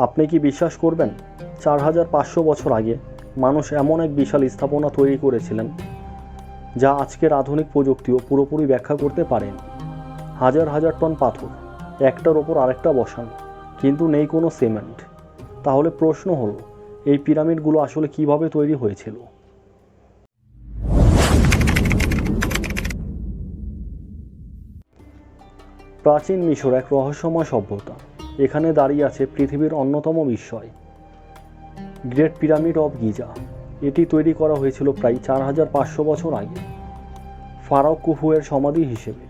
আপনি কি বিশ্বাস করবেন 4500 বছর আগে মানুষ এমন এক বিশাল স্থাপনা তৈরি করেছিলেন যা আজকের আধুনিক প্রযুক্তিও পুরোপুরি ব্যাখ্যা করতে পারেনি। হাজার হাজার টন পাথর একটার ওপর আরেকটা বসানো, কিন্তু নেই কোনো সিমেন্ট। তাহলে প্রশ্ন হলো, এই পিরামিডগুলো আসলে কিভাবে তৈরি হয়েছিল? প্রাচীন মিশর এক রহস্যময় সভ্যতা। এখানে দাঁড়িয়ে আছে পৃথিবীর অন্যতম বিস্ময়, গ্রেট পিরামিড অফ গিজা। এটি তৈরি করা হয়েছিল প্রায় 4500 বছর আগে ফারাও কুফুয়ের সমাধি হিসেবে।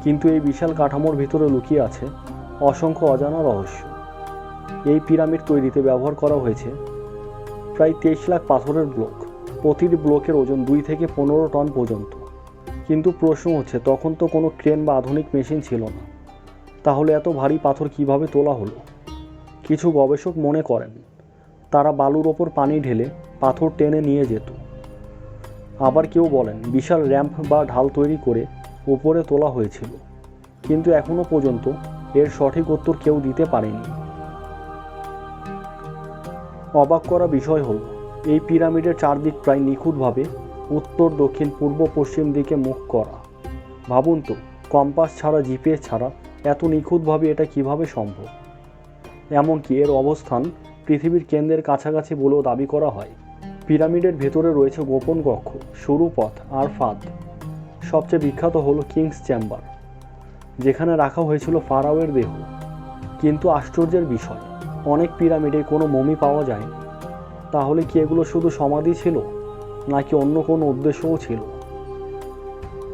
কিন্তু এই বিশাল কাঠামোর ভিতরে লুকিয়ে আছে অসংখ্য অজানা রহস্য। এই পিরামিড তৈরিতে ব্যবহার করা হয়েছে প্রায় 23 লাখ পাথরের ব্লক। প্রতিটি ব্লকের ওজন 2 থেকে 15 টন পর্যন্ত। কিন্তু প্রশ্ন হচ্ছে, তখন তো কোনো ক্রেন বা আধুনিক মেশিন ছিল না। তাহলে এত ভারী পাথর কিভাবে তোলা হলো? কিছু গবেষক মনে করেন তারা বালুর ওপর পানি ঢেলে পাথর টেনে নিয়ে যেত। আবার কেউ বলেন বিশাল র্যাম্প বা ঢাল তৈরি করে উপরে তোলা হয়েছিল। কিন্তু এখনও পর্যন্ত এর সঠিক উত্তর কেউ দিতে পারেনি। অবাক করা বিষয় হল, এই পিরামিডের চারদিক প্রায় নিখুঁতভাবে উত্তর, দক্ষিণ, পূর্ব, পশ্চিম দিকে মুখ করা। ভাবুন তো, কম্পাস ছাড়া, জিপিএস ছাড়া এত নিখুঁতভাবে এটা কিভাবে সম্ভব? এমনকি এর অবস্থান পৃথিবীর কেন্দ্রের কাছাকাছি বলেও দাবি করা হয়। পিরামিডের ভেতরে রয়েছে গোপন কক্ষ, সরু পথ আর ফাঁদ। সবচেয়ে বিখ্যাত হলো কিংস চেম্বার, যেখানে রাখা হয়েছিল ফারাওয়ের দেহ। কিন্তু আশ্চর্যের বিষয়, অনেক পিরামিডে কোনো মমি পাওয়া যায়নি। তাহলে কি এগুলো শুধু সমাধি ছিল, নাকি অন্য কোনো উদ্দেশ্যও ছিল?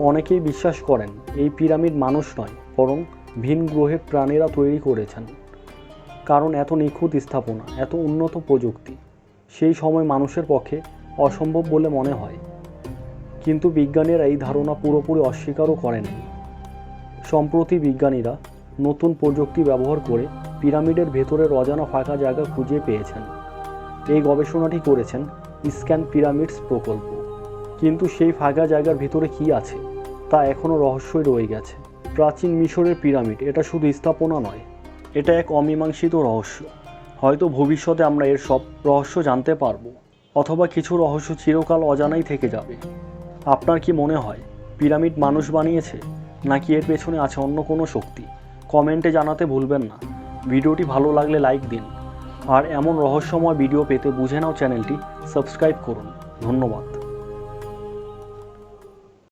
অনেকেই বিশ্বাস করেন এই পিরামিড মানুষ নয়, বরং ভিন গ্রহের প্রাণীরা তৈরি করেছেন। কারণ এত নিখুঁত স্থাপনা, এত উন্নত প্রযুক্তি সেই সময় মানুষের পক্ষে অসম্ভব বলে মনে হয়। কিন্তু বিজ্ঞানীরা এই ধারণা পুরোপুরি অস্বীকারও করেননি। সম্প্রতি বিজ্ঞানীরা নতুন প্রযুক্তি ব্যবহার করে পিরামিডের ভেতরের অজানা ফাঁকা জায়গা খুঁজে পেয়েছেন। এই গবেষণাটি করেছেন স্ক্যান পিরামিডস প্রকল্প। কিন্তু সেই ফাঁকা জায়গার ভিতরে কি আছে তা এখনও রহস্যই রয়ে গেছে। প্রাচীন মিশরের পিরামিড এটা শুধু স্থাপনা নয়, এটা এক অমীমাংসিত রহস্য। হয়তো ভবিষ্যতে আমরা এর সব রহস্য জানতে পারবো, অথবা কিছু রহস্য চিরকাল অজানাই থেকে যাবে। আপনার কি মনে হয় পিরামিড মানুষ বানিয়েছে, নাকি এর পেছনে আছে অন্য কোনো শক্তি? কমেন্টে জানাতে ভুলবেন না। ভিডিওটি ভালো লাগলে লাইক দিন, আর এমন রহস্যময় ভিডিও পেতে বুঝে নাও চ্যানেলটি সাবস্ক্রাইব করুন। ধন্যবাদ।